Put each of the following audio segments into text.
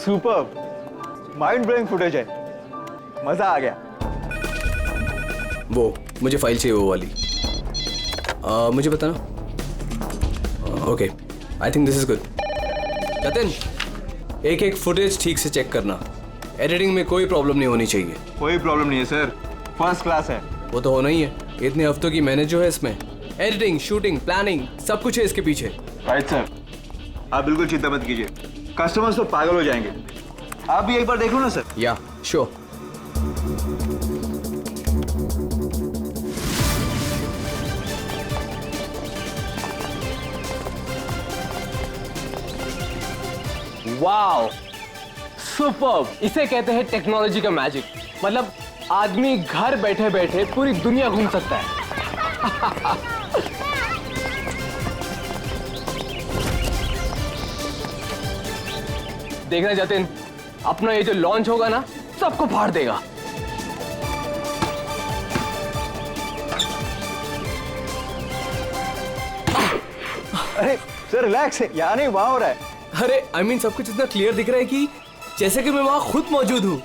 Super, mind blowing footage है, मजा आ गया। वो मुझे फाइल चाहिए वो वाली। मुझे बताना। Okay, I think this is good. Jatin, एक एक फुटेज ठीक से चेक करना, एडिटिंग में कोई प्रॉब्लम नहीं होनी चाहिए। कोई प्रॉब्लम नहीं है सर, फर्स्ट क्लास है। वो तो होना ही है, इतने हफ्तों की मेहनत जो है इसमें, एडिटिंग, शूटिंग, प्लानिंग, सब कुछ है इसके पीछे। राइट सर, आप बिल्कुल चिंता मत कीजिए, कस्टमर्स तो पागल हो जाएंगे। आप भी एक बार देख लो ना सर। या श्योर। Wow, superb! इसे कहते हैं टेक्नोलॉजी का मैजिक। मतलब आदमी घर बैठे बैठे पूरी दुनिया घूम सकता है। देखना जतिन, अपना ये जो लॉन्च होगा ना, सबको फाड़ देगा। अरे सर रिलैक्स है, यहाँ नहीं वहाँ हो रहा है। अरे आई मीन सब कुछ इतना क्लियर दिख रहा है कि जैसे कि मैं वहां खुद मौजूद हूँ।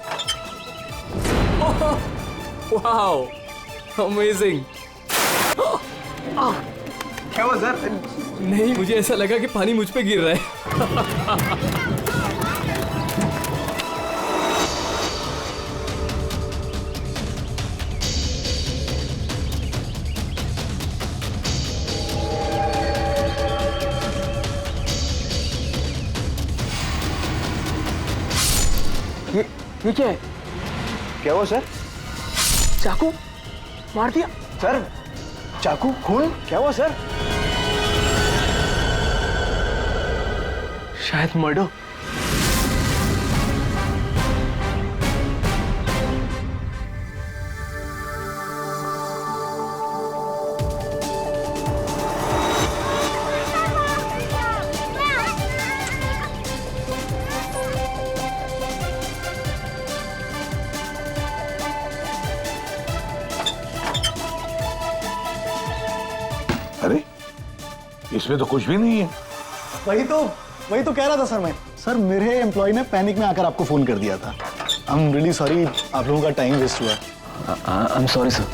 Wow, amazing. क्या हुआ सर? नहीं, मुझे ऐसा लगा कि पानी मुझ पे गिर रहा है। ये क्या है? क्या हुआ सर? चाकू मार दिया सर, चाकू, खून, क्या हुआ सर? शायद मर्डर। अरे इसमें तो कुछ भी नहीं है। वही तो कह रहा था सर मैं। सर मेरे एम्प्लॉय ने पैनिक में आकर आपको फोन कर दिया था। आई एम रियली सॉरी, आप लोगों का टाइम वेस्ट हुआ। I am sorry sir.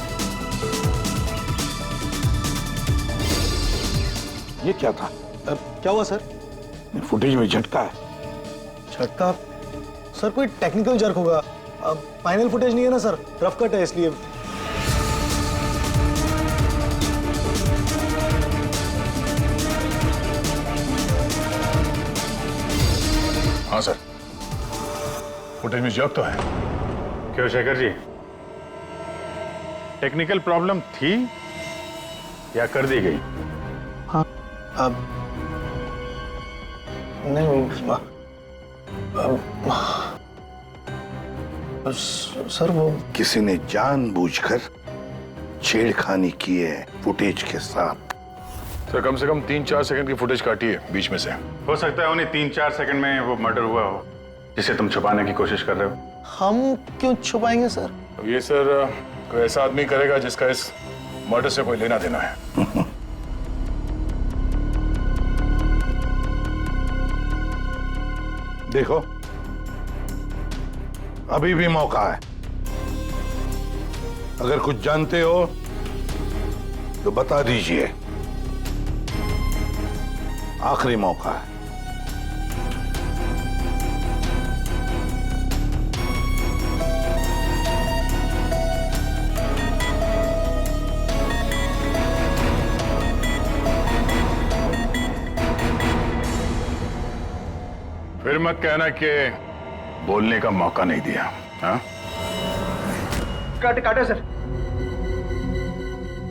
ये क्या था? क्या हुआ सर? फुटेज में झटका है। झटका? सर कोई टेक्निकल जर्क होगा। फाइनल फुटेज नहीं है ना सर, रफ कट है इसलिए। हाँ सर, फुटेज में जर्क तो है। क्यों शेखर जी, टेक्निकल प्रॉब्लम थी या कर दी गई? हाँ, अब नहीं सर वो किसी ने जानबूझकर छेड़खानी की है फुटेज के साथ। सर कम से कम 3-4 सेकंड की फुटेज काटी है बीच में से। हो सकता है उन्हें 3-4 सेकंड में वो मर्डर हुआ हो जिसे तुम छुपाने की कोशिश कर रहे हो। हम क्यों छुपाएंगे सर? तो ये सर कोई ऐसा आदमी करेगा जिसका इस मर्डर से कोई लेना देना है। देखो, अभी भी मौका है। अगर कुछ जानते हो तो बता दीजिए, आखिरी मौका है। फिर मत कहना कि बोलने का मौका नहीं दिया। हाँ, काटे सर,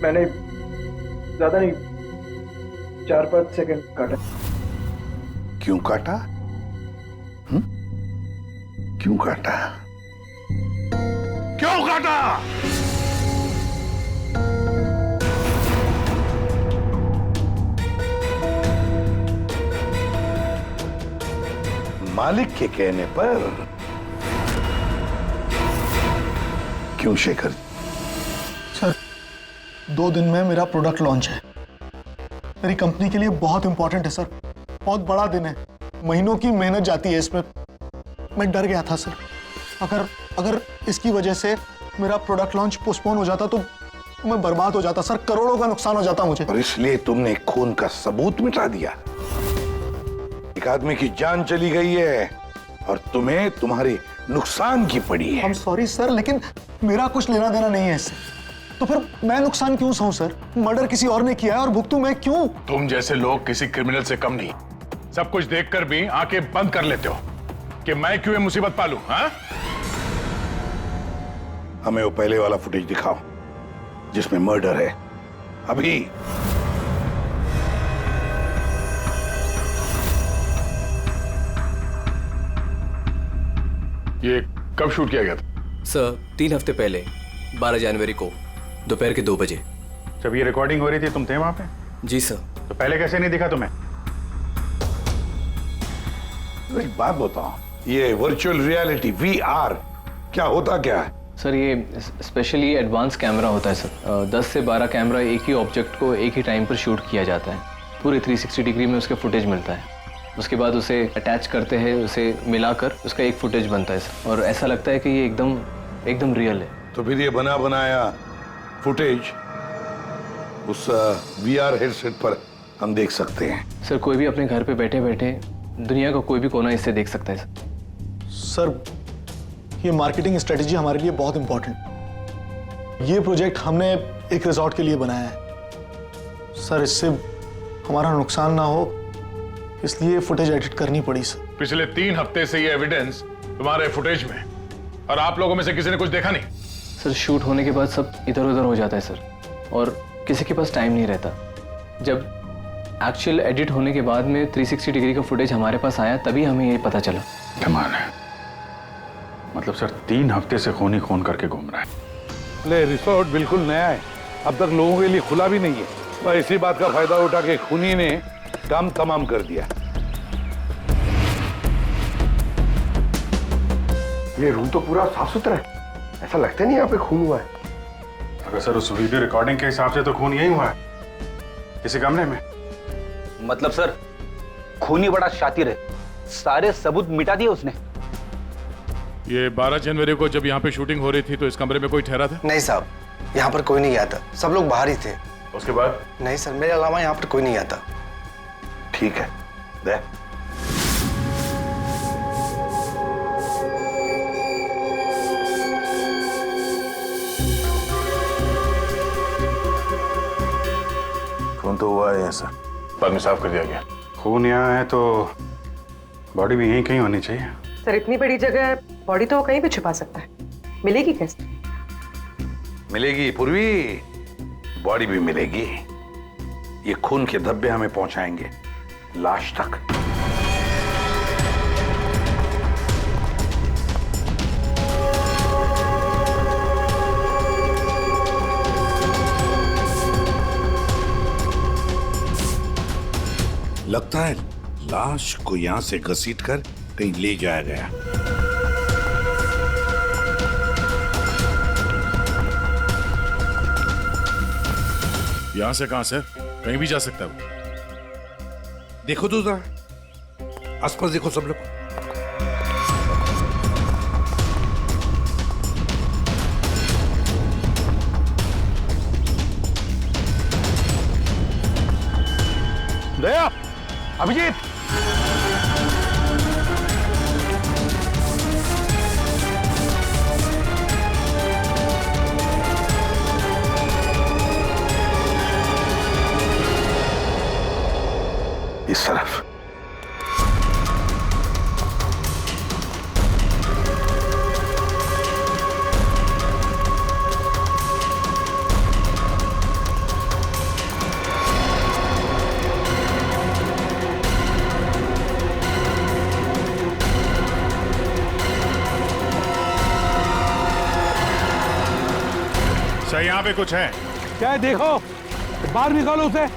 मैंने ज्यादा नहीं, 4-5 सेकंड काटा। क्यों काटा? क्यों काटा? क्यों काटा? मालिक के कहने पर। क्यों शेखर? सर 2 दिन में मेरा प्रोडक्ट लॉन्च है। मेरी कंपनी के लिए बहुत इंपॉर्टेंट है सर, बहुत बड़ा दिन है। महीनों की मेहनत जाती है इसमें। मैं डर गया था सर। अगर अगर इसकी वजह से मेरा प्रोडक्ट लॉन्च पोस्टपोन हो जाता तो मैं बर्बाद हो जाता सर, करोड़ों का नुकसान हो जाता मुझे। और इसलिए तुमने खून का सबूत मिटा दिया। एक आदमी की जान चली गई है और तुम्हें तुम्हारे नुकसान की पड़ी है। I'm सॉरी सर, लेकिन मेरा कुछ लेना देना नहीं है इससे। तो फिर मैं नुकसान क्यों सहूं सर? मर्डर किसी और ने किया है और भुगतूं मैं क्यों? तुम जैसे लोग किसी क्रिमिनल से कम नहीं। सब कुछ देखकर भी आंखें बंद कर लेते हो कि मैं क्यों ये मुसीबत पालूं, हाँ? हमें वो पहले वाला फुटेज दिखाओ जिसमें मर्डर है। अभी। ये कब शूट किया गया था? सर 3 हफ्ते पहले 12 जनवरी को दोपहर के 2 बजे। जब ये रिकॉर्डिंग हो रही थी तुम थे वहां पे? जी सर। तो पहले कैसे नहीं दिखा तुम्हें? तो एक बात बताओ, ये वर्चुअल रियलिटी VR क्या होता क्या है? सर ये स्पेशली एडवांस कैमरा होता है सर। 10 से 12 कैमरा एक ही ऑब्जेक्ट को एक ही टाइम पर शूट किया जाता है। पूरे 360 डिग्री में उसका फुटेज मिलता है। उसके बाद उसे अटैच करते हैं, उसे मिलाकर उसका एक फुटेज बनता है सर। और ऐसा लगता है कि ये एकदम रियल है। तो फिर ये बना बनाया फुटेज उस VR हेडसेट पर हम देख सकते हैं। सर कोई भी अपने घर पे बैठे बैठे दुनिया का कोई भी कोना इससे देख सकता है सर। सर ये मार्केटिंग स्ट्रेटेजी हमारे लिए बहुत इंपॉर्टेंट। ये प्रोजेक्ट हमने एक रिजॉर्ट के लिए बनाया है सर। इससे हमारा नुकसान ना हो इसलिए फुटेज एडिट करनी पड़ी सर। पिछले 3 हफ्ते से ये एविडेंस तुम्हारे फुटेज में, और आप लोगों में से किसी ने कुछ देखा नहीं? सर शूट होने के बाद सब इधर उधर हो जाता है सर, और किसी के पास टाइम नहीं रहता। जब एक्चुअल एडिट होने के बाद में 360 डिग्री का फुटेज हमारे पास आया तभी हमें ये पता चला। कमाल है। मतलब सर 3 हफ्ते से खून ही खून करके घूम रहा है। ले रिसोर्ट बिल्कुल नया है, अब तक लोगों के लिए खुला भी नहीं है। और इसी बात का फायदा उठा के खूनी ने काम तमाम कर दिया। ये रूम तो पूरा साफ सुथरा है, ऐसा लगता नहीं यहाँ पे खून हुआ है। अगर सर उस वीडियो रिकॉर्डिंग के हिसाब से तो खून यही हुआ है, किसी कमरे में। मतलब सर खूनी बड़ा शातिर है, सारे सबूत मिटा दिए उसने। ये 12 जनवरी को जब यहाँ पे शूटिंग हो रही थी तो इस कमरे में कोई ठहरा था? नहीं साहब, यहाँ पर कोई नहीं गया था, सब लोग बाहर ही थे। उसके बाद? नहीं सर, मेरे अलावा यहाँ पर कोई नहीं गया था। ठीक है, दे। खून तो हुआ है सर, बाद में साफ कर दिया गया। खून यहाँ है तो बॉडी भी यहीं कहीं होनी चाहिए। सर इतनी बड़ी जगह है, बॉडी तो वो कहीं भी छुपा सकता है, मिलेगी कैसे? मिलेगी पूर्वी, बॉडी भी मिलेगी। ये खून के धब्बे हमें पहुंचाएंगे लाश तक। लगता है लाश को यहां से घसीटकर कहीं ले जाया गया। यहां से कहां सर? कहीं भी जा सकता है वो। देखो तो जरा आसपास देखो सब लोग। दया, अभिजीत, इस तरफ। सर यहाँ पे कुछ है? क्या है देखो, बाहर निकालो उसे।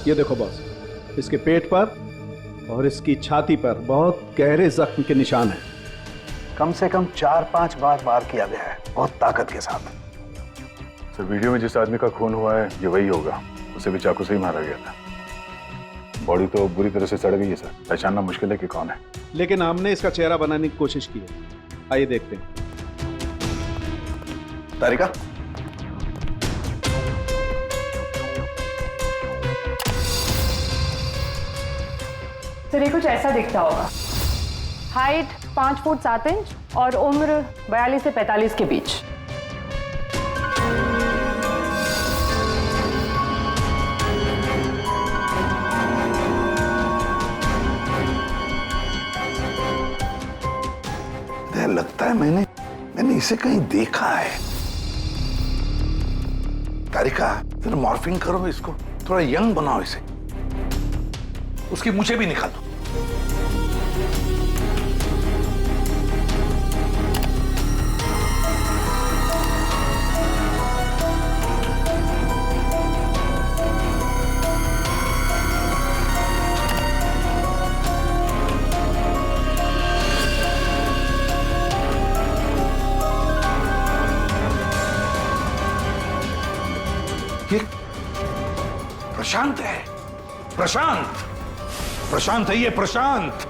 ये देखो बॉस, इसके पेट पर और इसकी छाती पर बहुत गहरे जख्म के निशान हैं। कम से कम 4-5 बार वार किया गया है, बहुत ताकत के साथ। सर वीडियो में जिस आदमी का खून हुआ है ये वही होगा, उसे भी चाकू से ही मारा गया था। बॉडी तो बुरी तरह से सड़ गई है सर, पहचानना मुश्किल है कि कौन है। लेकिन हमने इसका चेहरा बनाने की कोशिश की है, आइए देखते हैं। तारिका, सर ये कुछ ऐसा दिखता होगा। हाइट 5 फुट 7 इंच और उम्र 42 से 45 के बीच। लगता है मैंने इसे कहीं देखा है। तारिका, जरा मॉर्फिंग करो इसको, थोड़ा यंग बनाओ इसे, उसकी मूछें भी निकालो। ये प्रशांत है, प्रशांत है ये, प्रशांत।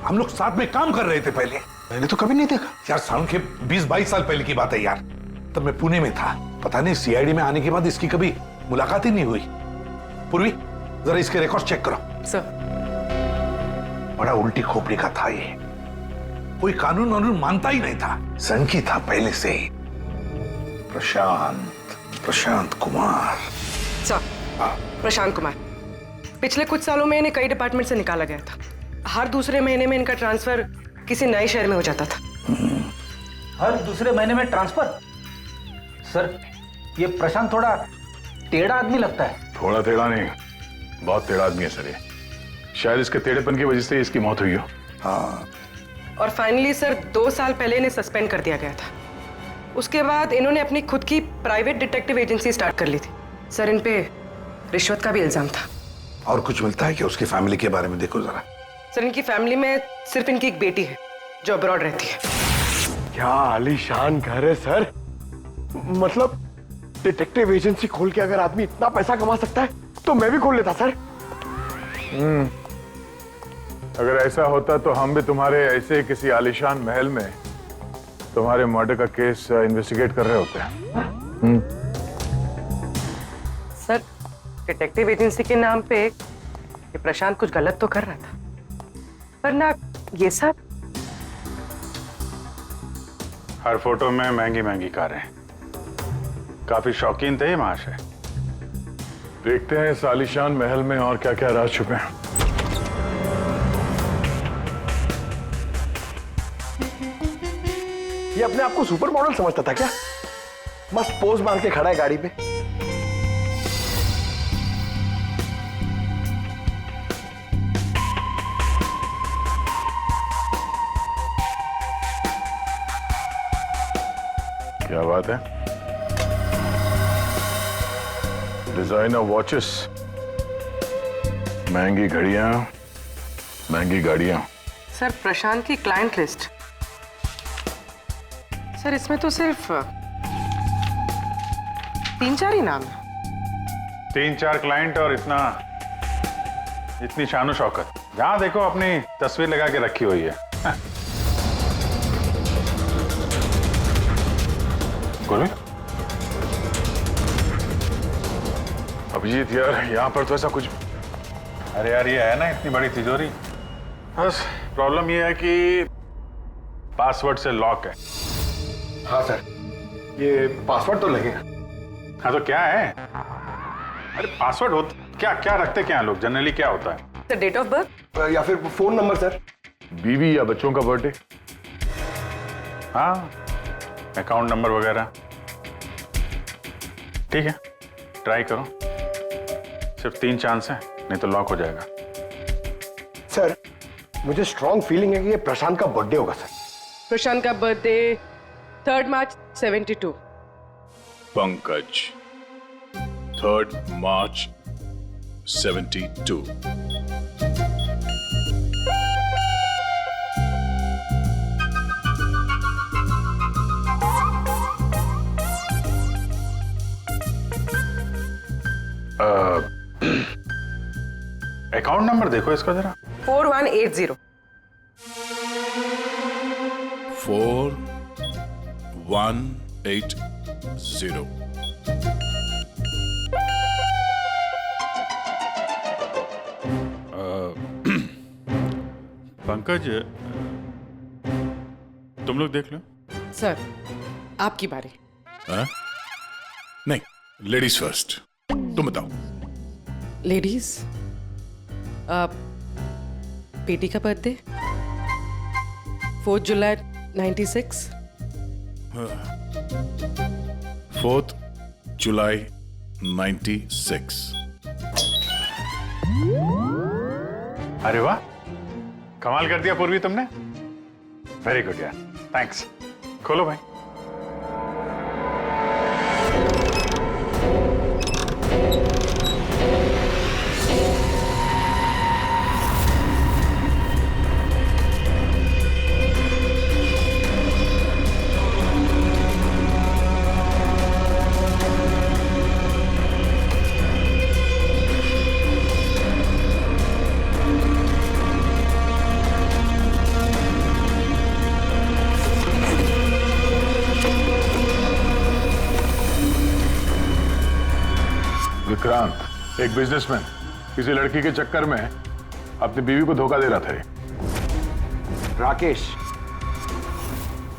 हम लोग साथ में काम कर रहे थे पहले। मैंने तो कभी नहीं देखा यार, साल के 20-22 साल पहले की बात है यार, तब मैं पुणे में था। पता नहीं सीआईडी में आने के बाद इसकी कभी मुलाकात ही नहीं हुई। पूर्वी, जरा इसके रिकॉर्ड चेक करो। सर, बड़ा उल्टी खोपड़ी का था ये, कोई कानून वानून मानता ही नहीं था, सनकी था पहले से ही। प्रशांत कुमार। सर, प्रशांत कुमार पिछले कुछ सालों में इन्हें कई डिपार्टमेंट से निकाला गया था। हर दूसरे महीने में इनका ट्रांसफर किसी नए शहर में हो जाता था। हर दूसरे महीने में ट्रांसफर? सर, ये प्रशांत थोड़ा टेढ़ा आदमी लगता है। थोड़ा टेढ़ा नहीं, बहुत टेढ़ा आदमी है सर ये। शायद इसके टेढ़ेपन की वजह से इसकी मौत हुई हो। हाँ, और फाइनली सर 2 साल पहले इन्हें सस्पेंड कर दिया गया था। उसके बाद इन्होंने अपनी खुद की प्राइवेट डिटेक्टिव एजेंसी स्टार्ट कर ली थी। सर, इन पे रिश्वत का भी इल्जाम था। और कुछ मिलता है क्या उसकी फैमिली के बारे में? देखो जरा। सर, इनकी फैमिली में सिर्फ इनकी एक बेटी है जो अब्रॉड रहती है। क्या आलीशान घर है सर। मतलब डिटेक्टिव एजेंसी खोल के अगर आदमी इतना पैसा कमा सकता है तो मैं भी खोल लेता सर। अगर ऐसा होता तो हम भी तुम्हारे ऐसे किसी आलीशान महल में तुम्हारे मर्डर का केस इन्वेस्टिगेट कर रहे होते हैं। सर, डिटेक्टिव एजेंसी के नाम पे ये प्रशांत कुछ गलत तो कर रहा था, पर ना ये सब। हर फोटो में महंगी महंगी कारें, काफी शौकीन थे ये महाशय। देखते हैं इस आलीशान महल में और क्या क्या राज छुपे हैं। ये अपने आप को सुपर मॉडल समझता था क्या? मस्त पोज मार के खड़ा है गाड़ी पे। क्या बात है? डिजाइनर वॉचेस, महंगी घड़ियां, महंगी गाड़ियां। सर, प्रशांत की क्लाइंट लिस्ट। सर, इसमें तो सिर्फ 3-4 ही नाम है। 3-4 क्लाइंट और इतनी शानो शौकत। जहां देखो अपनी तस्वीर लगा के रखी हुई है। अभिजीत यार, यहाँ पर तो ऐसा कुछ। अरे यार, ये है ना इतनी बड़ी तिजोरी, बस प्रॉब्लम ये है कि पासवर्ड से लॉक है। हाँ सर, ये पासवर्ड तो लगेगा। हाँ तो क्या है? अरे पासवर्ड होता क्या? क्या रखते क्या लोग जनरली? क्या होता है? सर, डेट ऑफ बर्थ या फिर फोन नंबर सर। बीवी या बच्चों का बर्थडे, हाँ, अकाउंट नंबर वगैरह। ठीक है, ट्राई करो। सिर्फ 3 चांस है, नहीं तो लॉक हो जाएगा। सर, मुझे स्ट्रॉन्ग फीलिंग है कि ये प्रशांत का बर्थडे होगा सर। प्रशांत का बर्थडे 3 मार्च 72। पंकज 3 मार्च 72। अकाउंट नंबर देखो इसका जरा। 4180। 4180। पंकज, तुम लोग देख लो। सर आपकी बारी। हाँ? नहीं, लेडीज फर्स्ट। तुम बताओ। लेडीज, बेटी का बर्थडे 4 जुलाई 96। 4 जुलाई 96। अरे वाह, कमाल कर दिया पूर्वी तुमने। वेरी गुड यार, थैंक्स। खोलो भाई। विक्रांत, एक बिजनेसमैन किसी लड़की के चक्कर में अपनी बीवी को धोखा दे रहा था। राकेश,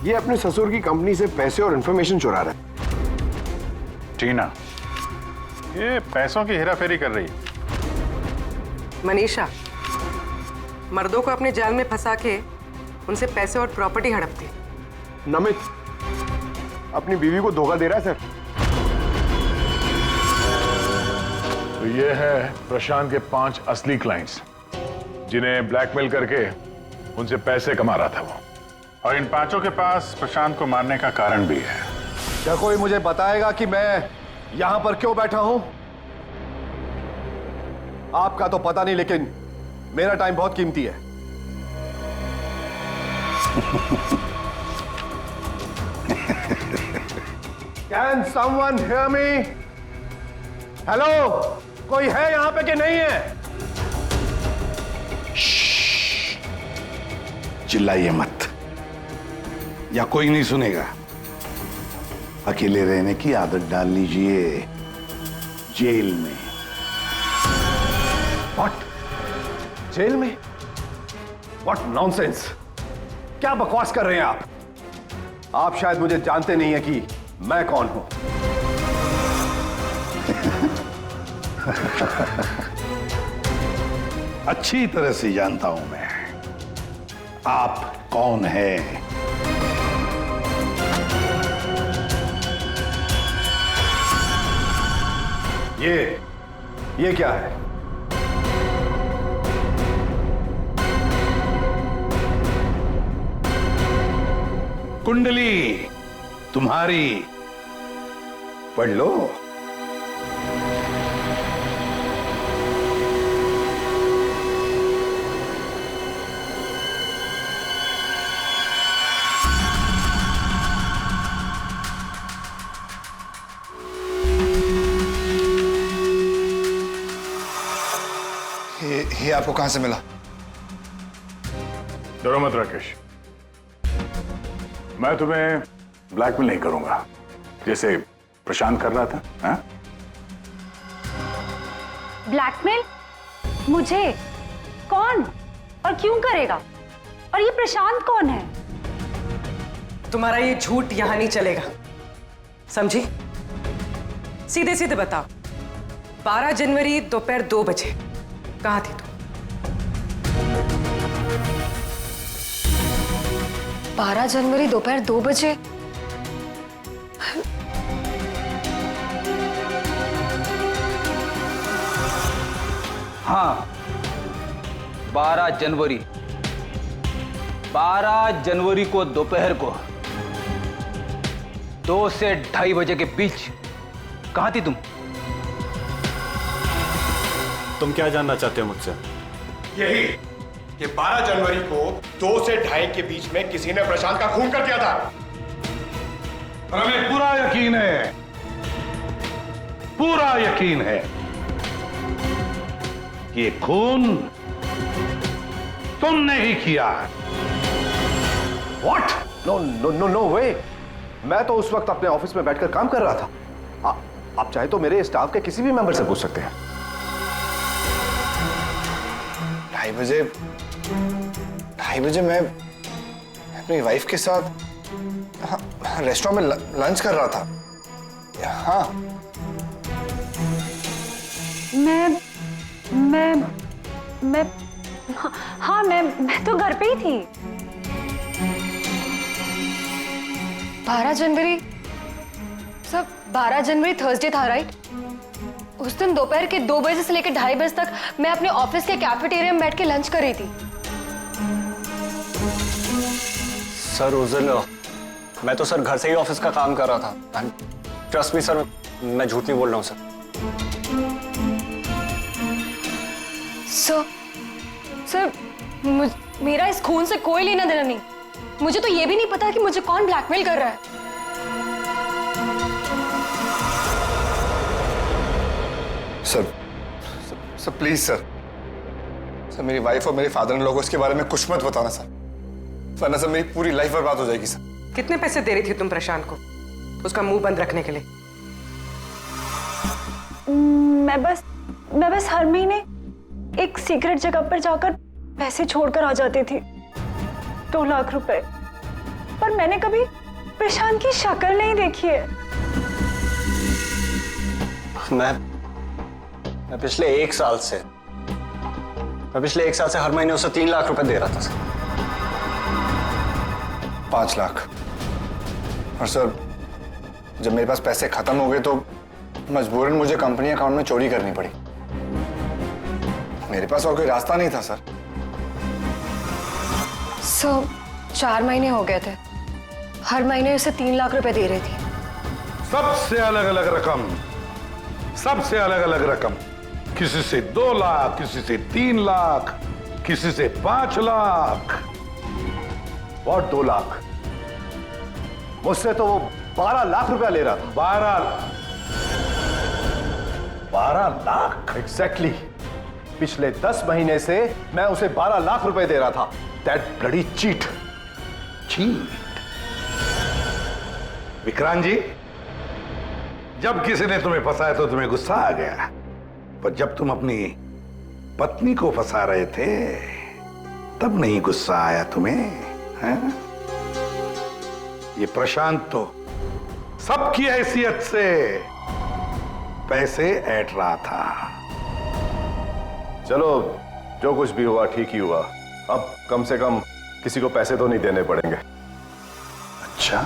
ये अपने ससुर की कंपनी से पैसे और इंफॉर्मेशन चुरा रहा है। टीना, ये पैसों की हेराफेरी कर रही है। मनीषा, मर्दों को अपने जाल में फंसा के उनसे पैसे और प्रॉपर्टी हड़पती। नमित अपनी बीवी को धोखा दे रहा है सर। तो ये है प्रशांत के 5 असली क्लाइंट्स, जिन्हें ब्लैकमेल करके उनसे पैसे कमा रहा था वो। और इन 5 के पास प्रशांत को मारने का कारण भी है। क्या कोई मुझे बताएगा कि मैं यहां पर क्यों बैठा हूं? आपका तो पता नहीं, लेकिन मेरा टाइम बहुत कीमती है। Can someone hear me? Hello, कोई है यहां पे कि नहीं है? चिल्लाइए मत, या कोई नहीं सुनेगा। अकेले रहने की आदत डाल लीजिए जेल में। What? जेल में? What nonsense? क्या बकवास कर रहे हैं आप? आप शायद मुझे जानते नहीं है कि मैं कौन हूं। अच्छी तरह से जानता हूं मैं आप कौन हैं। ये क्या है? कुंडली तुम्हारी, पढ़ लो। ये आपको कहां से मिला? डरो मत राकेश, मैं तुम्हें ब्लैकमेल नहीं करूंगा जैसे प्रशांत कर रहा था। हाँ? ब्लैकमेल? मुझे? कौन और क्यों करेगा? और ये प्रशांत कौन है? तुम्हारा ये झूठ यहां नहीं चलेगा, समझी? सीधे सीधे बताओ, 12 जनवरी दोपहर 2 बजे कहां थी तुम? 12 जनवरी दोपहर 2 बजे? हाँ, 12 जनवरी को दोपहर को 2 से 2:30 बजे के बीच कहां थी तुम? तुम क्या जानना चाहते हो मुझसे? यही कि 12 जनवरी को 2 से 2:30 के बीच में किसी ने प्रशांत का खून कर दिया था। और हमें पूरा यकीन है, पूरा यकीन है ये खून तुमने ही किया। What? No, no, no, no way. मैं तो उस वक्त अपने ऑफिस में बैठकर काम कर रहा था। आप चाहे तो मेरे स्टाफ के किसी भी मेंबर से पूछ सकते हैं। 2:30 बजे मैं अपनी वाइफ के साथ रेस्टोरेंट में लंच कर रहा था। हाँ, मैं तो घर पे ही थी। 12 जनवरी सब 12 जनवरी थर्सडे था, राइट? उस दिन दोपहर के 2 बजे से लेकर 2:30 बजे तक मैं अपने ऑफिस के कैफेटेरिया में बैठ के लंच कर रही थी। सर उस दिन मैं तो सर घर से ही ऑफिस का काम कर रहा था। ट्रस्ट मी सर, मैं झूठ नहीं बोल रहा हूँ सर। सर मेरा इस खून से कोई लेना देना नहीं। मुझे तो ये भी नहीं पता कि मुझे कौन ब्लैकमेल कर रहा है। सर प्लीज सर, मेरी वाइफ और मेरे फादर इन लोगों को इसके बारे में कुछ मत बताना सर, वरना सर मेरी पूरी लाइफ बर्बाद हो जाएगी सर। कितने पैसे दे रही थी तुम प्रशांत को उसका मुंह बंद रखने के लिए? मैं बस हर महीने एक सीक्रेट जगह पर जाकर पैसे छोड़कर आ जाती थी, 2 लाख रुपए। पर मैंने कभी प्रशांत की शक्ल नहीं देखी है। मैं पिछले 1 साल से हर महीने उसे 3 लाख रुपए दे रहा था सर। 5 लाख। और सर जब मेरे पास पैसे खत्म हो गए तो मजबूरन मुझे कंपनी अकाउंट में चोरी करनी पड़ी। मेरे पास और कोई रास्ता नहीं था सर। 4 महीने हो गए थे, हर महीने उसे 3 लाख रुपए दे रही थी। सबसे अलग अलग रकम, किसी से 2 लाख, किसी से 3 लाख, किसी से 5 लाख। और 2 लाख? मुझसे तो वो 12 लाख रुपया ले रहा था। 12 लाख? एग्जैक्टली। पिछले 10 महीने से मैं उसे 12 लाख रुपए दे रहा था। That bloody cheat. Vikrant ji, जब किसी ने तुम्हें फंसाया तो तुम्हें गुस्सा आ गया, पर जब तुम अपनी पत्नी को फंसा रहे थे तब नहीं गुस्सा आया तुम्हें, हैं? ये प्रशांत तो सबकी हैसियत से पैसे ऐंठ रहा था। चलो, जो कुछ भी हुआ ठीक ही हुआ। अब कम से कम किसी को पैसे तो नहीं देने पड़ेंगे। अच्छा,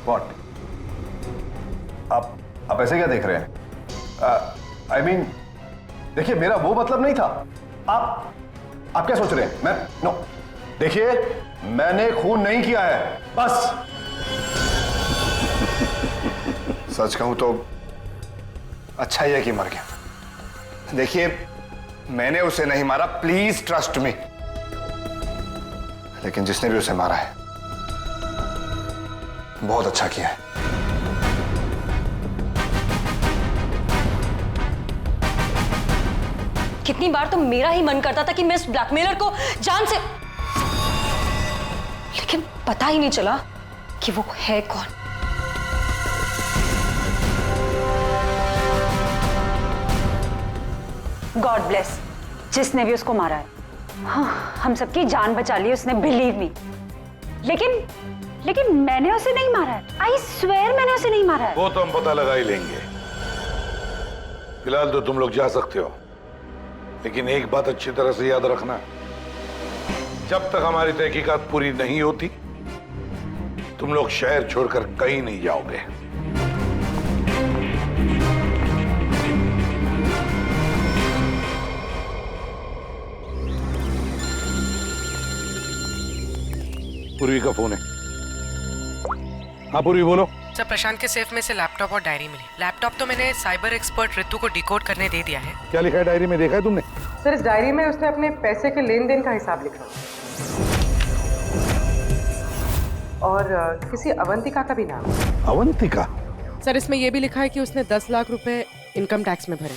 व्हाट? आप ऐसे क्या देख रहे हैं? I mean, देखिए, मेरा वो मतलब नहीं था। आप क्या सोच रहे हैं? नो, देखिए, मैंने खून नहीं किया है, बस। सच कहूं तो अच्छा ही है कि मर गया। देखिए, मैंने उसे नहीं मारा, प्लीज ट्रस्ट मी। लेकिन जिसने भी उसे मारा है बहुत अच्छा किया है। कितनी बार तो मेरा ही मन करता था कि मैं इस ब्लैकमेलर को जान से, लेकिन पता ही नहीं चला कि वो है कौन। गॉड ब्लेस जिसने भी उसको मारा है। हाँ, हम सबकी जान बचा ली उसने, बिलीव मी। लेकिन मैंने उसे नहीं मारा है। आई स्वेयर मैंने उसे नहीं मारा है। वो तो हम पता लगा ही लेंगे। फिलहाल तो तुम लोग जा सकते हो, लेकिन एक बात अच्छी तरह से याद रखना, जब तक हमारी तहकीकात पूरी नहीं होती तुम लोग शहर छोड़कर कहीं नहीं जाओगे। पूर्वी का फोन है। हाँ पूर्वी, बोलो। सर, प्रशांत के सेफ में से लैपटॉप और डायरी मिली। लैपटॉप तो मैंने साइबर एक्सपर्ट ऋतु को डिकोड करने दे दिया है। क्या लिखा है डायरी में, देखा है तुमने? सर, इस डायरी में उसने अपने पैसे के लेन देन का हिसाब लिखा और किसी अवंतिका का भी नाम। अवंतिका? सर, इसमें यह भी लिखा है कि उसने 10 लाख रुपए इनकम टैक्स में भरे।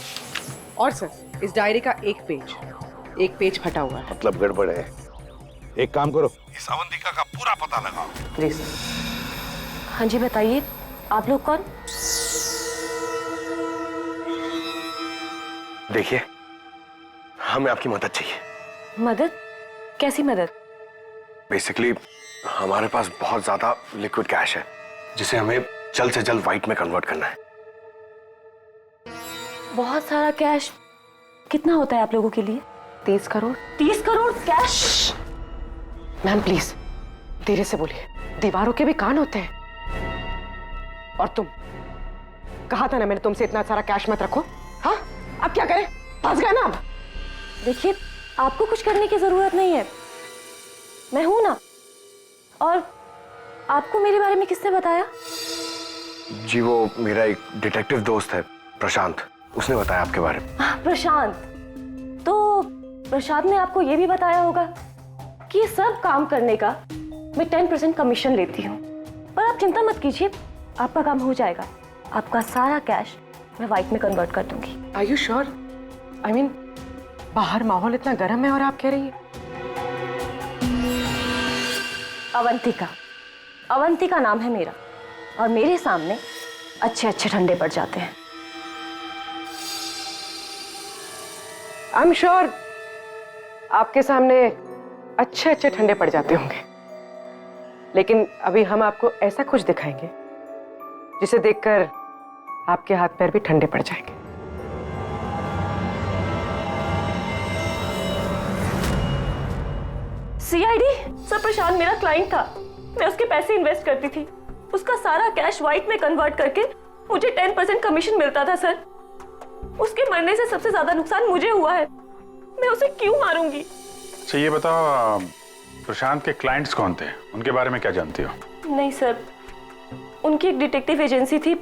और सर, इस डायरी का एक पेज फटा हुआ है। मतलब गड़बड़ है। एक काम करो, इस अवंतिका का पूरा पता लगाओ। जी सर। हाँ जी बताइए, आप लोग कौन? देखिए, हमें आपकी मदद चाहिए। मदद? कैसी मदद? बेसिकली हमारे पास बहुत ज्यादा लिक्विड कैश है जिसे हमें जल्द से जल्द व्हाइट में कन्वर्ट करना है। बहुत सारा कैश? कितना होता है आप लोगों के लिए? 30 crore. 30 crore cash? Ma'am please धीरे से बोलिए, दीवारों के भी कान होते हैं। और तुम, कहा था ना मैंने तुमसे इतना सारा कैश मत रखो। हाँ, अब क्या करें, फंस गए ना अब। देखिए, आपको कुछ करने की जरूरत नहीं है, मैं हूं ना। और आपको मेरे बारे में किसने बताया? जी वो मेरा एक डिटेक्टिव दोस्त है प्रशांत, उसने बताया आपके बारे में। प्रशांत? तो प्रशांत ने आपको यह भी बताया होगा कि ये सब काम करने का मैं 10% कमीशन लेती हूँ। पर आप चिंता मत कीजिए, आपका काम हो जाएगा। आपका सारा कैश मैं व्हाइट में कन्वर्ट कर दूंगी। Are you sure? I mean, बाहर माहौल इतना गर्म है और आप कह रही हैं? अवंतिका नाम है मेरा, और मेरे सामने अच्छे अच्छे ठंडे पड़ जाते हैं। I'm sure आपके सामने अच्छे अच्छे ठंडे पड़ जाते होंगे, लेकिन अभी हम आपको ऐसा कुछ दिखाएंगे जिसे देखकर आपके हाथ पैर भी ठंडे पड़ जाएंगे। सीआईडी? सर, प्रशांत मेरा क्लाइंट था, मैं उसके पैसे इन्वेस्ट करती थी। उसका सारा कैश व्हाइट में कन्वर्ट करके मुझे 10% कमीशन मिलता था सर। उसके मरने से सबसे ज्यादा नुकसान मुझे हुआ है, मैं उसे क्यों मारूंगी? अच्छा ये बताओ, प्रशांत के क्लाइंट्स कौन थे, उनके बारे में क्या जानती हो? नहीं सर, उनकी एक डिटेक्टिव एजेंसी थी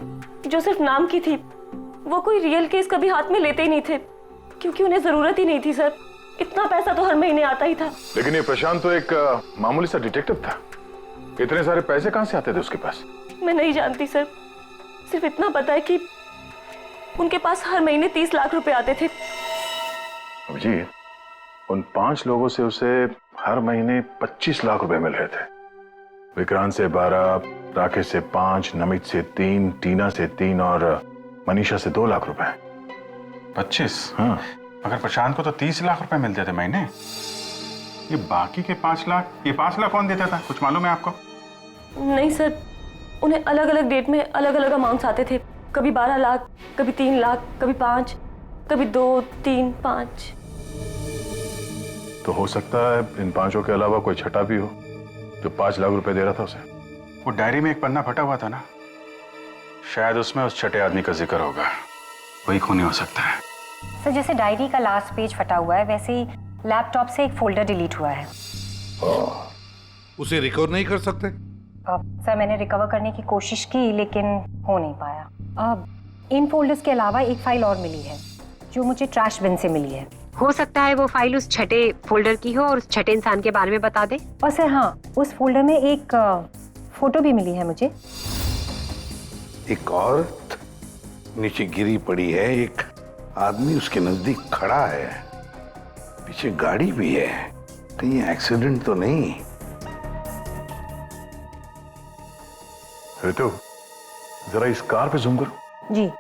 जो सिर्फ नाम की थी। वो कोई रियल केस कभी हाथ में लेते ही नहीं थे, क्योंकि उन्हें जरूरत ही नहीं थी सर। इतना पैसा तो हर महीने आता ही था। लेकिन ये प्रशांत तो एक मामूली सा डिटेक्टिव था, इतने सारे पैसे कहां से आते थे उसके पास? मैं नहीं जानती सर, सिर्फ इतना पता है कि उनके पास हर महीने 30 लाख रुपए आते थे। जी, उन 5 लोगों से उसे हर महीने 25 लाख रुपए मिल रहे थे। विक्रांत से 12, राकेश से 5, नमित से 3, टीना से 3 और मनीषा से 2 लाख रुपए। 25? हाँ। अगर प्रशांत को तो 30 लाख रुपए मिलते थे महीने, ये बाकी के 5 लाख, ये 5 लाख कौन देता था, कुछ मालूम है आपको? नहीं सर, उन्हें अलग अलग डेट में अलग अलग अमाउंट्स आते थे। कभी 12 लाख, कभी 3 लाख, कभी 5, कभी 2, 3, 5। तो हो सकता है इन 5 के अलावा कोई छठा भी हो जो 5 लाख रुपए दे रहा था उसे। वो डायरी में एक पन्ना फटा हुआ था ना, शायद उसमें उस छठे आदमी का जिक्र होगा, वही खूनी हो सकता है। सर, जैसे डायरी का लास्ट पेज फटा हुआ है, वैसे ही लैपटॉप से एक फोल्डर डिलीट हुआ है। उसे रिकवर नहीं कर सकते? सर, मैंने रिकवर करने की कोशिश की लेकिन हो नहीं पाया। अब इन फोल्डर्स के अलावा एक फाइल और मिली है जो मुझे ट्रैश बिन से मिली है। हो सकता है वो फाइल उस छठे फोल्डर की हो और उस छठे इंसान के बारे में बता दे। और सर हाँ, उस फोल्डर में एक फोटो भी मिली है मुझे। एक औरत नीचे गिरी पड़ी है, एक आदमी उसके नजदीक खड़ा है, पीछे गाड़ी भी है। कहीं एक्सीडेंट तो नहीं? ऋतु, जरा इस कार पे जूम करो। जी।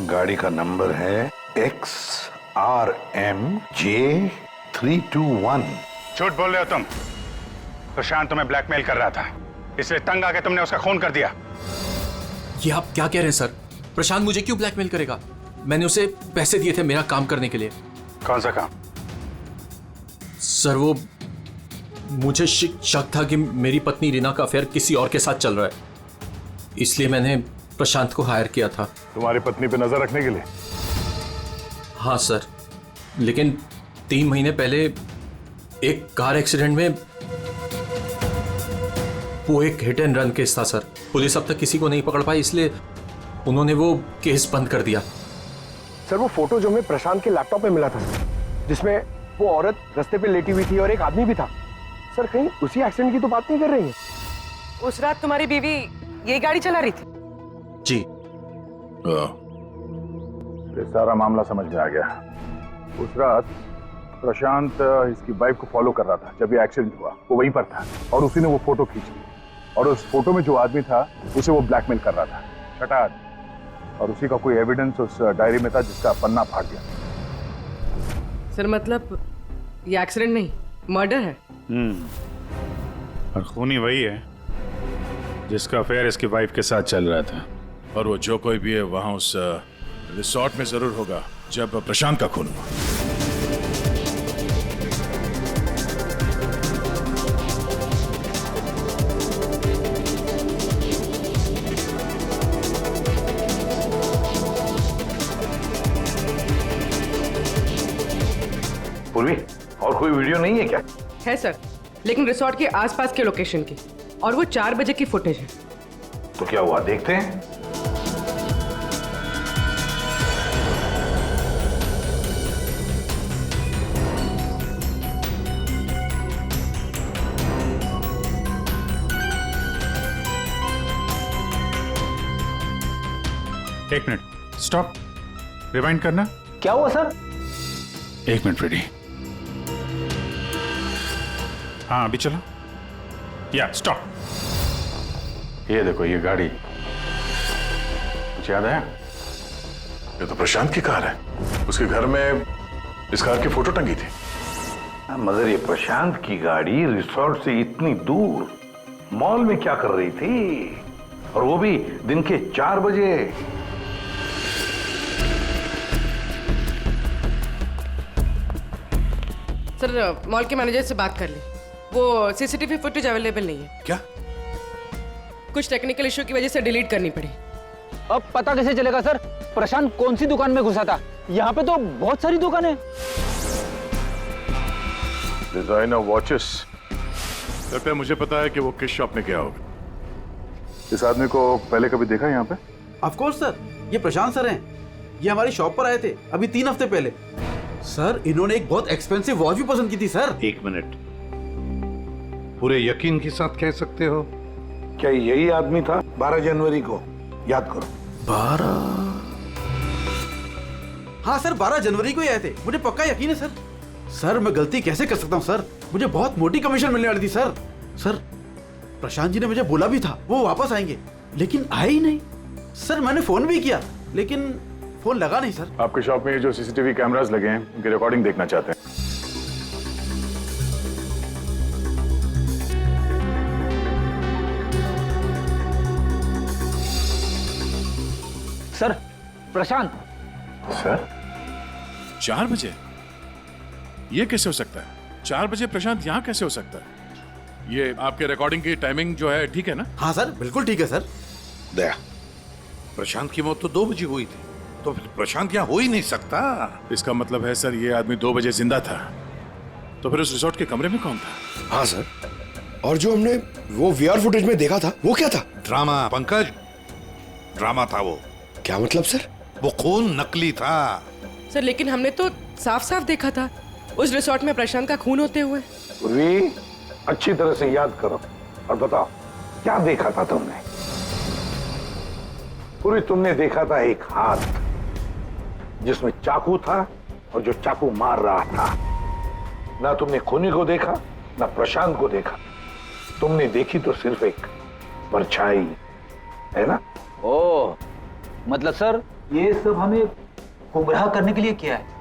गाड़ी का नंबर है XRMJ321। झूठ बोल रहे हो तुम। प्रशांत तुम्हें ब्लैकमेल कर रहा था, इसलिए तंग आके तुमने उसका खून कर दिया। ये आप क्या कह रहे हैं सर? प्रशांत मुझे क्यों ब्लैकमेल करेगा? मैंने उसे पैसे दिए थे मेरा काम करने के लिए। कौन सा काम? सर वो, मुझे शक था कि मेरी पत्नी रीना का अफेयर किसी और के साथ चल रहा है, इसलिए मैंने प्रशांत को हायर किया था। तुम्हारी पत्नी पे नजर रखने के लिए? हाँ सर, लेकिन 3 महीने पहले एक कार एक्सीडेंट में, वो एक हिट एंड रन केस था सर। पुलिस अब तक किसी को नहीं पकड़ पाई, इसलिए उन्होंने वो केस बंद कर दिया। सर वो फोटो जो हमें प्रशांत के लैपटॉप में मिला था, जिसमें वो औरत रास्ते पे लेटी हुई थी और एक आदमी भी था, सर कहीं उसी एक्सीडेंट की तो बात नहीं कर रही है? उस रात तुम्हारी बीवी ये गाड़ी चला रही थी? जी। ये सारा मामला समझ में आ गया। उस रात प्रशांत इसकी वाइफ को फॉलो कर रहा था। जब ये एक्सीडेंट हुआ वो वहीं पर था और उसी ने वो फोटो खींच ली और उस फोटो में जो आदमी था उसे वो ब्लैकमेल कर रहा था, छठा आदमी। और उसी का कोई एविडेंस उस डायरी में था जिसका पन्ना फाड़ गया। सर मतलब ये एक्सीडेंट नहीं, मर्डर है। और खूनी वही है जिसका अफेयर इसकी वाइफ के साथ चल रहा था। और वो जो कोई भी है वहां उस रिसोर्ट में जरूर होगा जब प्रशांत का खून हुआ। पूर्वी, और कोई वीडियो नहीं है क्या? है सर, लेकिन रिसोर्ट के आसपास के लोकेशन की, और वो 4 बजे की फुटेज है। तो क्या हुआ देखते हैं। एक मिनट, स्टॉप, रिवाइंड करना। क्या हुआ सर? एक मिनट रेडी। हाँ अभी चलो। या स्टॉप। ये देखो ये गाड़ी, कुछ याद आया? ये तो प्रशांत की कार है। उसके घर में इस कार की फोटो टंगी थी। मगर ये प्रशांत की गाड़ी रिसोर्ट से इतनी दूर मॉल में क्या कर रही थी, और वो भी दिन के 4 बजे? सर मॉल के मैनेजर से बात कर ले, वो सीसीटीवी फुटेज अवेलेबल नहीं है। क्या? कुछ टेक्निकल इशू की वजह से डिलीट करनी पड़ी। अब पता कैसे चलेगा सर प्रशांत कौन सी दुकान में घुसा था? यहाँ पे तो बहुत सारी दुकानें। डिजाइनर वॉचेस, लगता है मुझे पता है कि वो किस शॉप में गया होगा। इस आदमी को पहले कभी देखा यहाँ पे? ऑफ कोर्स सर, ये प्रशांत सर हैं। ये हमारी शॉप पर आए थे अभी 3 हफ्ते पहले। सर इन्होंने एक बहुत एक्सपेंसिव वॉच भी पसंद की थी सर। 1 मिनट, पूरे यकीन के साथ कह सकते हो क्या यही आदमी था 12 जनवरी को? याद करो। 12? हाँ सर, 12 जनवरी को ही आए थे, मुझे पक्का यकीन है सर। सर मैं गलती कैसे कर सकता हूँ सर, मुझे बहुत मोटी कमीशन मिलने वाली थी सर। सर प्रशांत जी ने मुझे बोला भी था वो वापस आएंगे, लेकिन आए ही नहीं। सर मैंने फोन भी किया लेकिन फोन लगा नहीं सर। आपके शॉप में जो सीसीटीवी कैमरास लगे हैं उनकी रिकॉर्डिंग देखना चाहते हैं। सर प्रशांत। सर 4 बजे? ये कैसे हो सकता है? 4 बजे प्रशांत यहाँ कैसे हो सकता है? ये आपके रिकॉर्डिंग की टाइमिंग जो है ठीक है ना? हाँ सर बिल्कुल ठीक है सर। दया, प्रशांत की मौत तो 2 बजे हुई थी, तो फिर प्रशांत यहाँ हो ही नहीं सकता। इसका मतलब है सर ये आदमी 2 बजे जिंदा था, तो फिर उस रिसोर्ट के कमरे में कौन था? हाँ सर, और जो हमने वो वीआर फुटेज में देखा था वो क्या था? ड्रामा पंकज, ड्रामा था वो। क्या मतलब सर? वो खून नकली था सर, लेकिन हमने तो साफ साफ देखा था उस रिसोर्ट में प्रशांत का खून होते हुए। पूर्वी, अच्छी तरह से याद करो और बताओ क्या देखा था तुमने? पूरी तुमने देखा था एक हाथ जिसमें चाकू था और जो चाकू मार रहा था। ना तुमने खूनी को देखा ना प्रशांत को देखा, तुमने देखी तो सिर्फ एक परछाई, है ना? ओ मतलब सर ये सब हमें गुमराह करने के लिए किया है?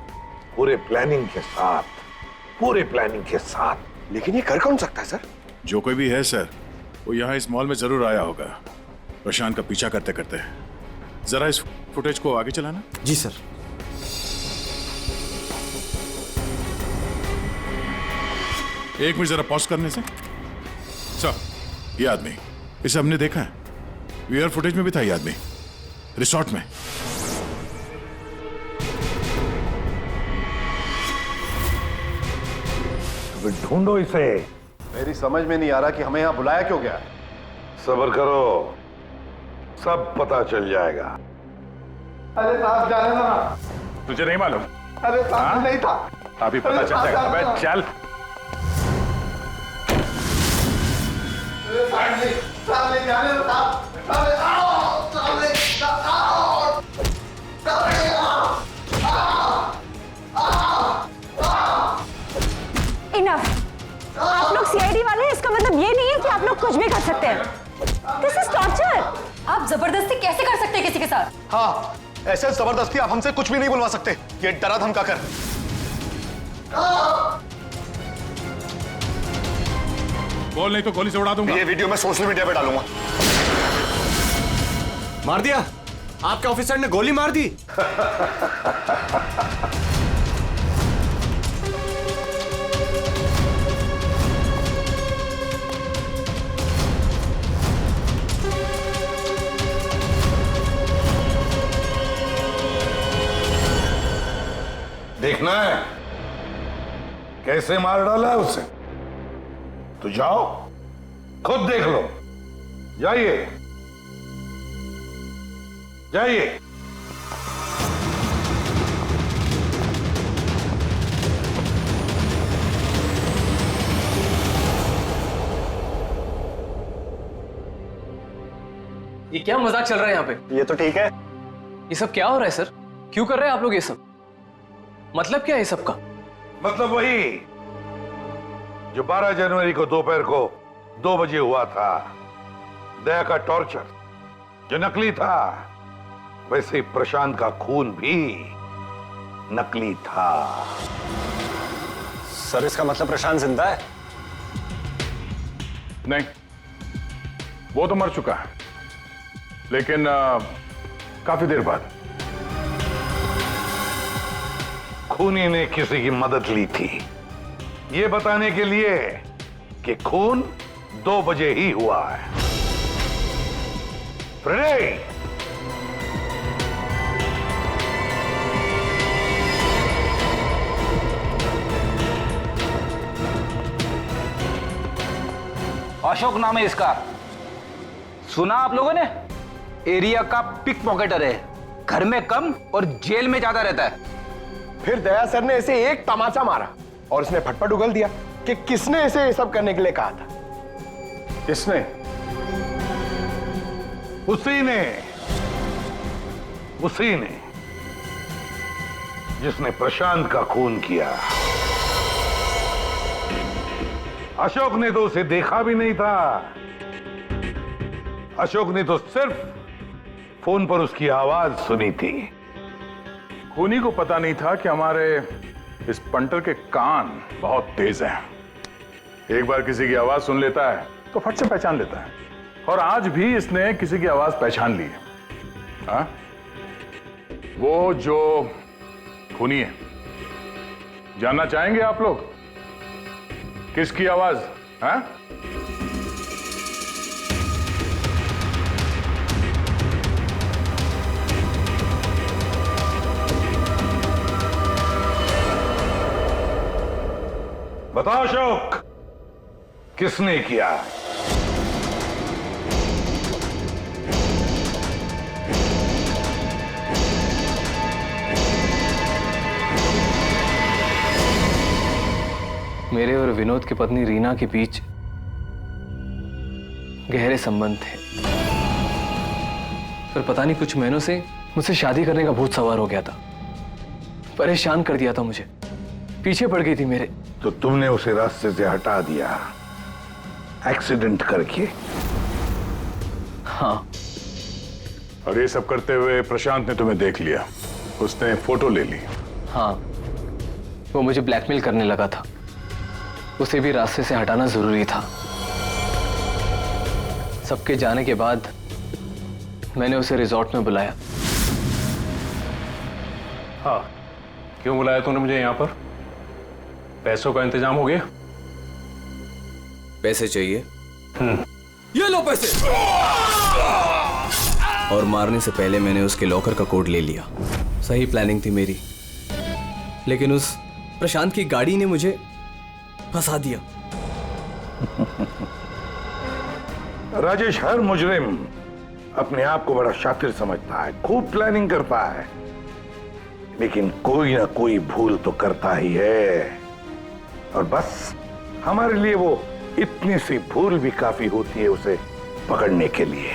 पूरे प्लानिंग के साथ, पूरे प्लानिंग के साथ। लेकिन ये कर कौन सकता है सर? जो कोई भी है सर, वो यहाँ इस मॉल में जरूर आया होगा प्रशांत का पीछा करते करते। जरा इस फुटेज को आगे चलाना। जी सर। एक मिनट जरा पॉज करने से। सर ये आदमी, इसे हमने देखा है, वीआर फुटेज में भी था ये आदमी रिसोर्ट में। ढूंढो इसे। मेरी समझ में नहीं आ रहा कि हमें यहाँ बुलाया क्यों गया। सब्र करो, सब पता चल जाएगा। अरे साहब जाने दो ना। तुझे नहीं मालूम? अरे साहब नहीं था। अभी पता चल जाएगा। अबे चल। साहब नहीं जाने दो साहब। अरे आओ, साहब नहीं, आओ, साहब नहीं, आओ। इनफ। आप लोग सीआईडी वाले हैं, इसका मतलब ये नहीं है कि आप लोग कुछ भी कर सकते हैं। This is torture. आप जबरदस्ती कैसे कर सकते हैं किसी के साथ? हाँ, ऐसे जबरदस्ती आप हमसे कुछ भी नहीं बुलवा सकते। ये डरा धमका कर। बोल, नहीं तो गोली से उड़ा दूंगा। ये वीडियो मैं सोशल मीडिया पे डालूंगा। मार दिया? आपके ऑफिसर ने गोली मार दी? देखना है कैसे मार डाला है उसे? तो जाओ, खुद देख लो। जाइए जाइए। ये क्या मजाक चल रहा है यहाँ पे? ये तो ठीक है। ये सब क्या हो रहा है सर? क्यों कर रहे हैं आप लोग ये सब? मतलब क्या है ये सब का? मतलब वही जो 12 जनवरी को दोपहर को 2 बजे हुआ था, दया का टॉर्चर जो नकली था, वैसे ही प्रशांत का खून भी नकली था। सर, इसका मतलब प्रशांत जिंदा है? नहीं, वो तो मर चुका है, लेकिन काफी देर बाद। खूनी ने किसी की मदद ली थी ये बताने के लिए कि खून 2 बजे ही हुआ है। फ्रेडे, अशोक नाम है इसका। सुना आप लोगों ने? एरिया का पिक पॉकेटर है, घर में कम और जेल में ज्यादा रहता है। फिर दया सर ने इसे एक तमाचा मारा और उसने फटफट उगल दिया कि किसने इसे ये सब करने के लिए कहा था। किसने? उसी ने जिसने प्रशांत का खून किया। अशोक ने तो उसे देखा भी नहीं था। अशोक ने तो सिर्फ फोन पर उसकी आवाज सुनी थी। खूनी को पता नहीं था कि हमारे इस पंटर के कान बहुत तेज हैं। एक बार किसी की आवाज सुन लेता है तो फट से पहचान लेता है, और आज भी इसने किसी की आवाज पहचान ली है। हाँ? वो जो खूनी है, जानना चाहेंगे आप लोग किसकी आवाज? हाँ? बताओ अशोक, किसने किया? मेरे और विनोद की पत्नी रीना के बीच गहरे संबंध थे, पर पता नहीं कुछ महीनों से मुझसे शादी करने का भूत सवार हो गया था। परेशान कर दिया था मुझे, पीछे पड़ गई थी मेरे। तो तुमने उसे रास्ते से हटा दिया एक्सीडेंट करके? हाँ। और ये सब करते हुए प्रशांत ने तुम्हें देख लिया, उसने फोटो ले ली। हाँ, वो मुझे ब्लैकमेल करने लगा था। उसे भी रास्ते से हटाना जरूरी था। सबके जाने के बाद मैंने उसे रिजॉर्ट में बुलाया। हाँ, क्यों बुलाया तूने मुझे यहाँ पर? पैसों का इंतजाम हो गया? पैसे चाहिए? ये लो पैसे। और मारने से पहले मैंने उसके लॉकर का कोड ले लिया। सही प्लानिंग थी मेरी, लेकिन उस प्रशांत की गाड़ी ने मुझे फंसा दिया। राजेश, हर मुजरिम अपने आप को बड़ा शातिर समझता है, खूब प्लानिंग करता है, लेकिन कोई ना कोई भूल तो करता ही है। और बस हमारे लिए वो इतनी सी भूल भी काफी होती है उसे पकड़ने के लिए।